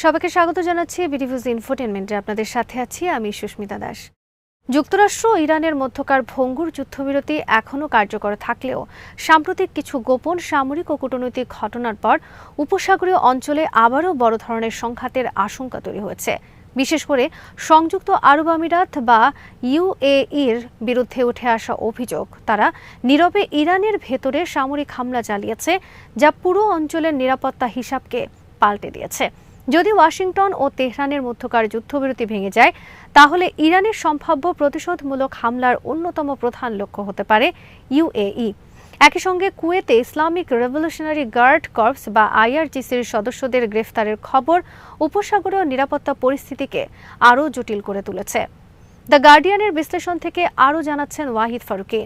সবাইকে স্বাগত জানাচ্ছি বিডিভিউজ ইনফোটেনমেন্টে। আপনাদের সাথে আছি আমি সুস্মিতা দাস। যুক্তরাষ্ট্র ও ইরানের মধ্যকার ভঙ্গুর যুদ্ধবিরতি এখনও কার্যকর থাকলেও সাম্প্রতিক কিছু গোপন সামরিক ও কূটনৈতিক ঘটনার পর উপসাগরীয় অঞ্চলে আবারও বড় ধরনের সংঘাতের আশঙ্কা তৈরি হয়েছে। বিশেষ করে সংযুক্ত আরব আমিরাত বা ইউএইর বিরুদ্ধে উঠে আসা অভিযোগ তারা নীরবে ইরানের ভেতরে সামরিক হামলা চালিয়েছে, যা পুরো অঞ্চলের নিরাপত্তা হিসাবকে পাল্টে দিয়েছে। যদি ওয়াশিংটন ও তেহরানের মধ্যকার যুদ্ধবিরতি ভেঙে যায়, তাহলে ইরানের সম্ভাব্য প্রতিশোধমূলক হামলার অন্যতম প্রধান লক্ষ্য হতে পারে ইউএই। একই সঙ্গে কুয়েতে ইসলামিক রেভলিউশনারি গার্ড কর্পস বা আইআরজিসির সদস্যদের গ্রেফতারের খবর উপসাগরীয় নিরাপত্তা পরিস্থিতিকে আরও জটিল করে তুলেছে। দ্য গার্ডিয়ানের বিশ্লেষণ থেকে আরও জানাচ্ছেন ওয়াহিদ ফারুকি।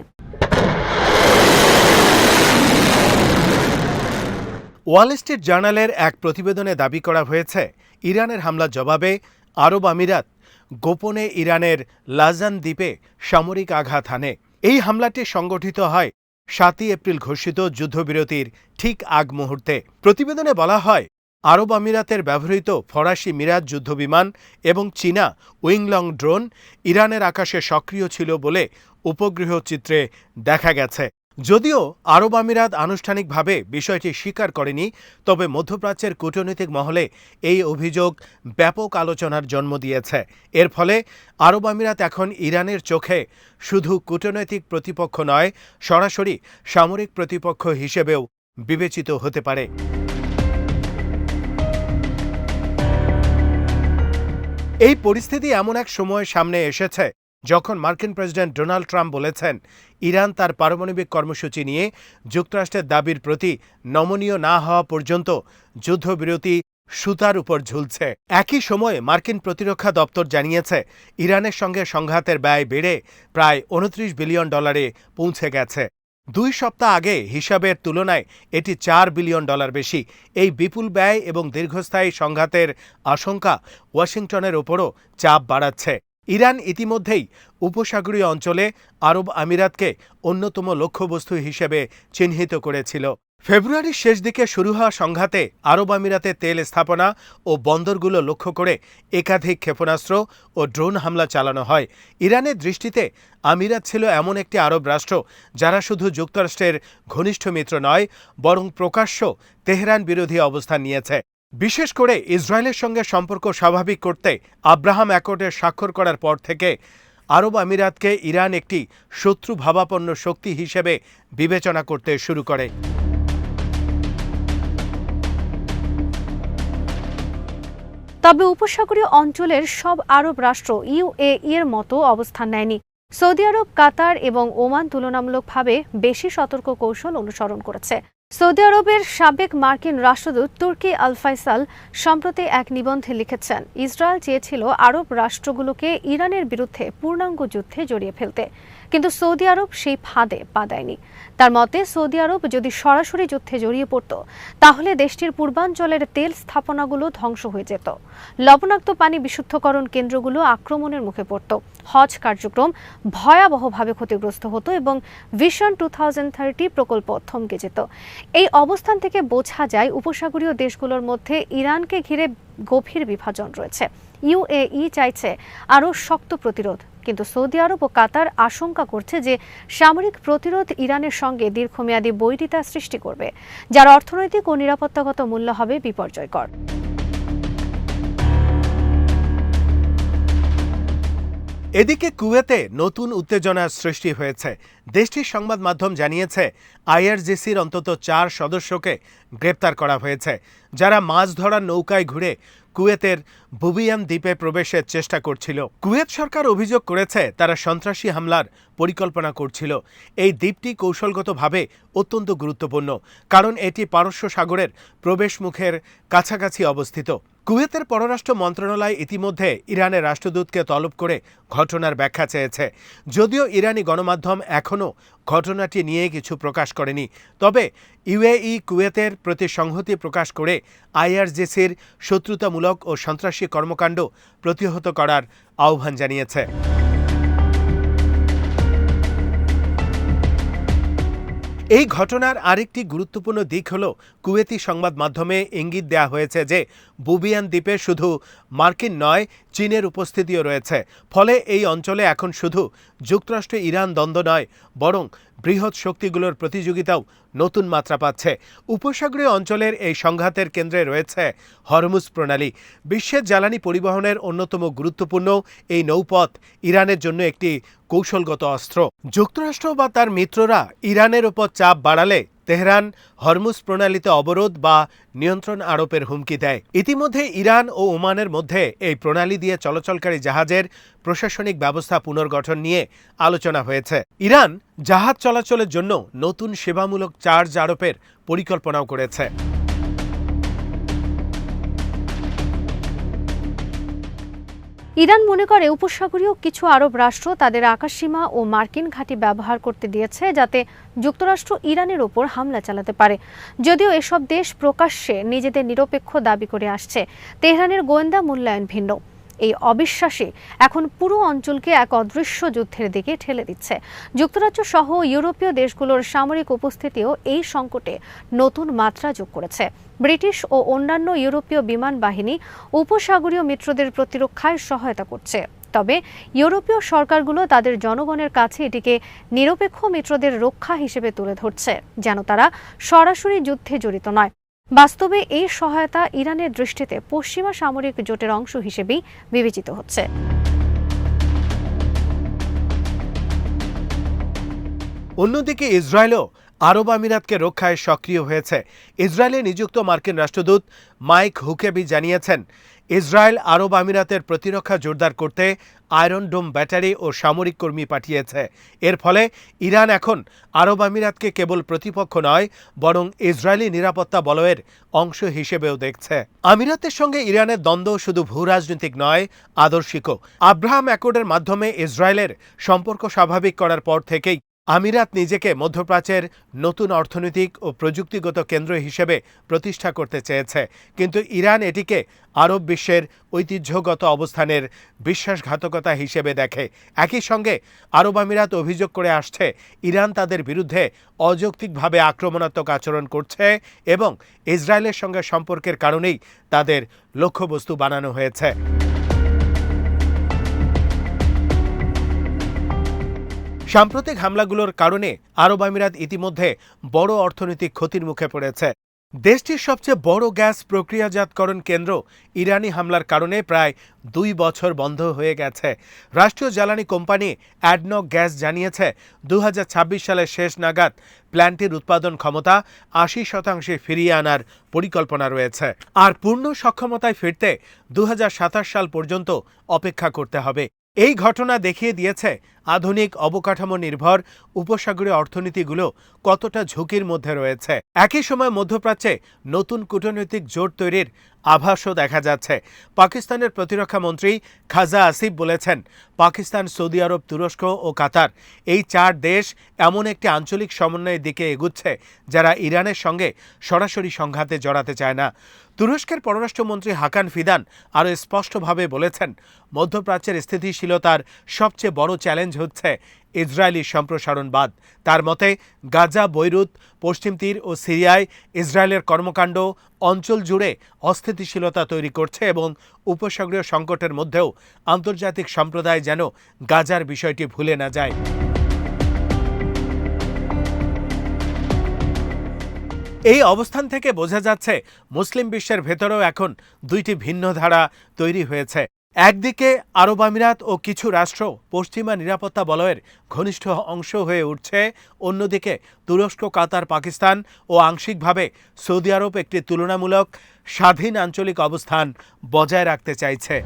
ওয়াল স্ট্রিট জার্নালের এক প্রতিবেদনে দাবি করা হয়েছে, ইরানের হামলার জবাবে আরব আমিরাত গোপনে ইরানের লাজান দ্বীপে সামরিক আঘাত হানে। এই হামলাটি সংগঠিত হয় ৭ এপ্রিল ঘোষিত যুদ্ধবিরতির ঠিক আগ মুহূর্তে। প্রতিবেদনে বলা হয়, আরব আমিরাতের ব্যবহৃত ফরাসি মিরাজ যুদ্ধবিমান এবং চীনা উইংলং ড্রোন ইরানের আকাশে সক্রিয় ছিল বলে উপগ্রহ চিত্রে দেখা গেছে। যদিও আরব আমিরাত আনুষ্ঠানিকভাবে বিষয়টি স্বীকার করেনি, তবে মধ্যপ্রাচ্যের কূটনৈতিক মহলে এই অভিযোগ ব্যাপক আলোচনার জন্ম দিয়েছে। এর ফলে আরব আমিরাত এখন ইরানের চোখে শুধু কূটনৈতিক প্রতিপক্ষ নয়, সরাসরি সামরিক প্রতিপক্ষ হিসেবেও বিবেচিত হতে পারে। এই পরিস্থিতি এমন এক সময় সামনে এসেছে যখন মার্কিন প্রেসিডেন্ট ডোনাল্ড ট্রাম্প বলেছেন, ইরান তার পারমাণবিক কর্মসূচি নিয়ে যুক্তরাষ্ট্রের দাবির প্রতি নমনীয় না হওয়া পর্যন্ত যুদ্ধবিরতি সুতার উপর ঝুলছে। একই সময়ে মার্কিন প্রতিরক্ষা দপ্তর জানিয়েছে, ইরানের সঙ্গে সংঘাতের ব্যয় বেড়ে প্রায় $29 বিলিয়ন পৌঁছে গেছে। 2 সপ্তাহ আগে হিসাবের তুলনায় এটি $4 বিলিয়ন বেশি। এই বিপুল ব্যয় এবং দীর্ঘস্থায়ী সংঘাতের আশঙ্কা ওয়াশিংটনের ওপরও চাপ বাড়াচ্ছে। ইরান ইতিমধ্যেই উপসাগরীয় অঞ্চলে আরব আমিরাতকে অন্যতম লক্ষ্যবস্তু হিসেবে চিহ্নিত করেছিল। ফেব্রুয়ারির শেষ দিকে শুরু হওয়া সংঘাতে আরব আমিরাতে তেল স্থাপনা ও বন্দরগুলো লক্ষ্য করে একাধিক ক্ষেপণাস্ত্র ও ড্রোন হামলা চালানো হয়। ইরানের দৃষ্টিতে আমিরাত ছিল এমন একটি আরব রাষ্ট্র যারা শুধু যুক্তরাষ্ট্রের ঘনিষ্ঠ মিত্র নয়, বরং প্রকাশ্য তেহরান বিরোধী অবস্থান নিয়েছে। বিশেষ করে ইসরায়েলের সঙ্গে সম্পর্ক স্বাভাবিক করতে আব্রাহাম অ্যাকর্ডের স্বাক্ষর করার পর থেকে আরব আমিরাতকে ইরান একটি শত্রু ভাবাপন্ন শক্তি হিসেবে বিবেচনা করতে শুরু করে। তবে উপসাগরীয় অঞ্চলের সব আরব রাষ্ট্র ইউএই এর মতো অবস্থান নেয়নি। সৌদি আরব, কাতার এবং ওমান তুলনামূলকভাবে বেশি সতর্ক কৌশল অনুসরণ করেছে। সৌদি আরবের সাবেক মার্কিন রাষ্ট্রদূত তুর্কি আল ফাইসাল সম্প্রতি এক নিবন্ধে লিখেছেন, ইসরায়েল চেয়েছিল আরব রাষ্ট্রগুলোকে ইরানের বিরুদ্ধে পূর্ণাঙ্গ যুদ্ধে জড়িয়ে ফেলতে, কিন্তু সৌদি আরব সেই ফাঁদে পা দেয়নি। তার মতে, সৌদি আরব যদি সরাসরি যুদ্ধে জড়িয়ে পড়ত, তাহলে দেশটির পূর্বাঞ্চলের তেল স্থাপনাগুলো ধ্বংস হয়ে যেত, লবণাক্ত পানি বিশুদ্ধকরণ কেন্দ্রগুলো আক্রমণের মুখে পড়ত, হজ কার্যক্রম ভয়াবহভাবে ক্ষতিগ্রস্ত হতো এবং ভিশন 2030 প্রকল্প থমকে যেত। এই অবস্থান থেকে বোঝা যায় উপসাগরীয় দেশগুলোর মধ্যে ইরানকে ঘিরে গভীর বিভাজন রয়েছে। ইউএই চাইছে আরও শক্ত প্রতিরোধ, কিন্তু সৌদি আরব ও কাতার আশঙ্কা করছে যে সামরিক প্রতিরোধ ইরানের সঙ্গে দীর্ঘমেয়াদী বৈরিতা সৃষ্টি করবে, যার অর্থনৈতিক ও নিরাপত্তাগত মূল্য হবে বিপর্যয়কর। এদিকে কুয়েতে নতুন উত্তেজনার সৃষ্টি হয়েছে। দেশটির সংবাদ মাধ্যম জানিয়েছে, আইআরজিসির অন্তত 4 সদস্যকে গ্রেপ্তার করা হয়েছে, যারা মাছ ধরার নৌকায় ঘুরে কুয়েতের বুবিয়ান দ্বীপে প্রবেশের চেষ্টা করছিল। কুয়েত সরকার অভিযোগ করেছে, তারা সন্ত্রাসী হামলার পরিকল্পনা করছিল। এই দ্বীপটি কৌশলগতভাবে অত্যন্ত গুরুত্বপূর্ণ, কারণ এটি পারস্য সাগরের প্রবেশমুখের কাছাকাছি অবস্থিত। কুয়েতের পররাষ্ট্র মন্ত্রণালয় ইতিমধ্যে ইরানের রাষ্ট্রদূতকে তলব করে ঘটনার ব্যাখ্যা চেয়েছে। যদিও ইরানি গণমাধ্যম এখনও ঘটনাটি নিয়ে কিছু প্রকাশ করেনি, তবে ইউএই কুয়েতের প্রতি সংহতি প্রকাশ করে আইআরজিসির শত্রুতামূলক ও সন্ত্রাসী কর্মকাণ্ড প্রতিহত করার আহ্বান জানিয়েছে। এই ঘটনার আরেকটি গুরুত্বপূর্ণ দিক হল কুয়েতি সংবাদ মাধ্যমে ইঙ্গিত দেয়া হয়েছে যে বুবিয়ান দ্বীপে শুধু মার্কিন নয়, চীনের উপস্থিতিও রয়েছে। ফলে এই অঞ্চলে এখন শুধু যুক্তরাষ্ট্র ইরান দ্বন্দ্ব নয়, বরং বৃহৎ শক্তিগুলোর প্রতিযোগিতাও নতুন মাত্রা পাচ্ছে। উপসাগরীয় অঞ্চলের এই সংঘাতের কেন্দ্রে রয়েছে হরমুজ প্রণালী। বিশ্বের জ্বালানি পরিবহনের অন্যতম গুরুত্বপূর্ণ এই নৌপথ ইরানের জন্য একটি কৌশলগত অস্ত্র। যুক্তরাষ্ট্র বা তার মিত্ররা ইরানের ওপর চাপ বাড়ালে তেহরান হরমুজ প্রণালীতে অবরোধ বা নিয়ন্ত্রণ আরোপের হুমকি দেয়। ইতিমধ্যে ইরান ও ওমানের মধ্যে এই প্রণালী দিয়ে চলাচলকারী জাহাজের প্রশাসনিক ব্যবস্থা পুনর্গঠন নিয়ে আলোচনা হয়েছে। ইরান জাহাজ চলাচলের জন্য নতুন সেবামূলক চার্জ আরোপের পরিকল্পনাও করেছে। ইরান মনে করে উপসাগরীয় কিছু আরব রাষ্ট্র তাদের আকাশসীমা ও মার্কিন ঘাঁটি ব্যবহার করতে দিয়েছে যাতে যুক্তরাষ্ট্র ইরানের ওপর হামলা চালাতে পারে। যদিও এসব দেশ প্রকাশ্যে নিজেদের নিরপেক্ষ দাবি করে আসছে, তেহরানের গোয়েন্দা মূল্যায়ন ভিন্ন। এই অবিশ্বাসী এখন পুরো অঞ্চলকে এক অদৃশ্য যুদ্ধের দিকে ঠেলে দিচ্ছে। যুক্তরাজ্য সহ ইউরোপীয় দেশগুলোর সামরিক উপস্থিতিও এই সংকটে নতুন মাত্রা যোগ করেছে। ব্রিটিশ ও অন্যান্য ইউরোপীয় বিমান বাহিনী উপসাগরীয় মিত্রদের প্রতিরক্ষায় সহায়তা করছে। তবে ইউরোপীয় সরকারগুলো তাদের জনগণের কাছে এটিকে নিরপেক্ষ মিত্রদের রক্ষা হিসেবে তুলে ধরছে, যেন তারা সরাসরি যুদ্ধে জড়িত নয়। বাস্তবে এই সহায়তা ইরানের দৃষ্টিতে পশ্চিমা সামরিক জোটের অংশ হিসেবেই বিবেচিত হচ্ছে। অন্যদিকে ইসরায়েলও আরব আমিরাতকে রক্ষায় সক্রিয় হয়েছে। ইসরায়েলে নিযুক্ত মার্কিন রাষ্ট্রদূত মাইক হুকেবি জানিয়েছেন, ইসরায়েল আরব আমিরাতের প্রতিরক্ষা জোরদার করতে আয়রন ডোম ব্যাটারি ও সামরিক কর্মী পাঠিয়েছে। এর ফলে ইরান এখন আরব আমিরাতকে কেবল প্রতিপক্ষ নয়, বরং ইসরায়েলি নিরাপত্তা বলয়ের অংশ হিসেবেও দেখছে। আমিরাতের সঙ্গে ইরানের দ্বন্দ্ব শুধু ভূরাজনৈতিক নয়, আদর্শিকও। আব্রাহাম অ্যাকর্ডের মাধ্যমে ইসরায়েলের সম্পর্ক স্বাভাবিক করার পর থেকেই আমিরাত নিজেকে মধ্যপ্রাচ্যের নতুন অর্থনৈতিক ও প্রযুক্তিগত কেন্দ্র হিসেবে প্রতিষ্ঠা করতে চেয়েছে। কিন্তু ইরান এটিকে আরব বিশ্বের ঐতিহ্যগত অবস্থানের বিশ্বাসঘাতকতা হিসেবে দেখে। একই সঙ্গে আরব আমিরাত অভিযোগ করে আসছে, ইরান তাদের বিরুদ্ধে অযৌক্তিকভাবে আক্রমণাত্মক আচরণ করছে এবং ইসরায়েলের সঙ্গে সম্পর্কের কারণেই তাদের লক্ষ্যবস্তু বানানো হয়েছে। সাম্প্রতিক হামলাগুলোর কারণে আরব আমিরাত ইতিমধ্যে বড় অর্থনৈতিক ক্ষতির মুখে পড়েছে। দেশটির সবচেয়ে বড় গ্যাস প্রক্রিয়াজাতকরণ কেন্দ্র ইরানি হামলার কারণে প্রায় 2 বছর বন্ধ হয়ে গেছে। রাষ্ট্রীয় জ্বালানি কোম্পানি অ্যাডনক গ্যাস জানিয়েছে 2026 সালের শেষ নাগাদ প্ল্যান্টটির উৎপাদন ক্ষমতা 80% ফিরিয়ে আনার পরিকল্পনা রয়েছে। আর পূর্ণ সক্ষমতায় ফিরতে 2027 সাল পর্যন্ত অপেক্ষা করতে হবে। এই ঘটনা দেখিয়ে দিয়েছে আধুনিক অবকাঠামো নির্ভর উপসাগরীয় অর্থনীতিগুলো কতটা ঝুঁকির মধ্যে রয়েছে। একই সময় মধ্যপ্রাচ্যে নতুন কূটনৈতিক জোট তৈরির আভাসও দেখা যাচ্ছে। পাকিস্তানের প্রতিরক্ষা মন্ত্রী খাজা আসিফ বলেছেন, পাকিস্তান, সৌদি আরব, তুরস্ক ও কাতার এই 4 দেশ এমন একটি আঞ্চলিক সমন্বয়ের দিকে এগুচ্ছে যারা ইরানের সঙ্গে সরাসরি সংঘাতে জড়াতে চায় না। তুরস্কের পররাষ্ট্রমন্ত্রী হাকান ফিদান আরও স্পষ্টভাবে বলেছেন, মধ্যপ্রাচ্যের স্থিতিশীলতার সবচেয়ে বড় চ্যালেঞ্জ হচ্ছে ইসরায়েলি সম্প্রসারণবাদ। তার মতে গাজা, বৈরুত, পশ্চিম তীর ও সিরিয়ায় ইসরায়েলের কর্মকাণ্ড অঞ্চল জুড়ে অস্থিতিশীলতা তৈরি করছে এবং উপসাগরীয় সংকটের মধ্যেও আন্তর্জাতিক সম্প্রদায় যেন গাজার বিষয়টি ভুলে না যায়। এই অবস্থান থেকে বোঝা যাচ্ছে মুসলিম বিশ্বের ভেতরেও এখন 2টি ভিন্ন ধারা তৈরি হয়েছে। একদিকে আরব আমিরাত ও কিছু রাষ্ট্র পশ্চিমা নিরাপত্তা বলয়ের ঘনিষ্ঠ অংশ হয়ে উঠছে, অন্যদিকে তুরস্ক, কাতার, পাকিস্তান ও আংশিকভাবে সৌদি আরব একটি তুলনামূলক স্বাধীন আঞ্চলিক অবস্থান বজায় রাখতে চাইছে।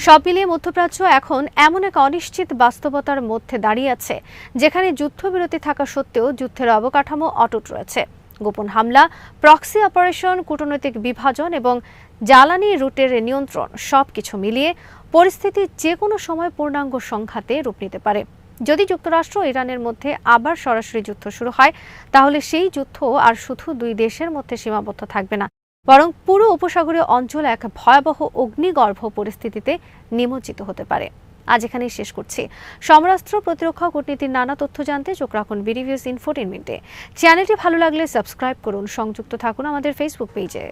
সব মিলিয়ে মধ্যপ্রাচ্য এখন এমন এক অনিশ্চিত বাস্তবতার মধ্যে দাঁড়িয়ে আছে, যেখানে যুদ্ধবিরতি থাকা সত্ত্বেও যুদ্ধের অবকাঠামো অটুট রয়েছে। গোপন হামলা, প্রক্সি অপারেশন, কূটনৈতিক বিভাজন এবং জ্বালানি রুটের নিয়ন্ত্রণ সবকিছু মিলিয়ে পরিস্থিতি যে কোনো সময় পূর্ণাঙ্গ সংঘাতে রূপ নিতে পারে। যদি যুক্তরাষ্ট্র ও ইরানের মধ্যে আবার সরাসরি যুদ্ধ শুরু হয়, তাহলে সেই যুদ্ধ আর শুধু 2 দেশের মধ্যে সীমাবদ্ধ থাকবে না, বরং পুরো উপসাগরীয় অঞ্চল এক ভয়াবহ অগ্নিগর্ভ পরিস্থিতিতে নিমজ্জিত হতে পারে। আজ এখানেই শেষ করছি। সমরাস্ত্র, প্রতিরক্ষা, কূটনীতির নানা তথ্য জানতে চোখ রাখুন বিডিভিউজ ইনফোটেইনমেন্টে। চ্যানেলটি ভালো লাগলে সাবস্ক্রাইব করুন, সংযুক্ত থাকুন আমাদের ফেসবুক পেজে।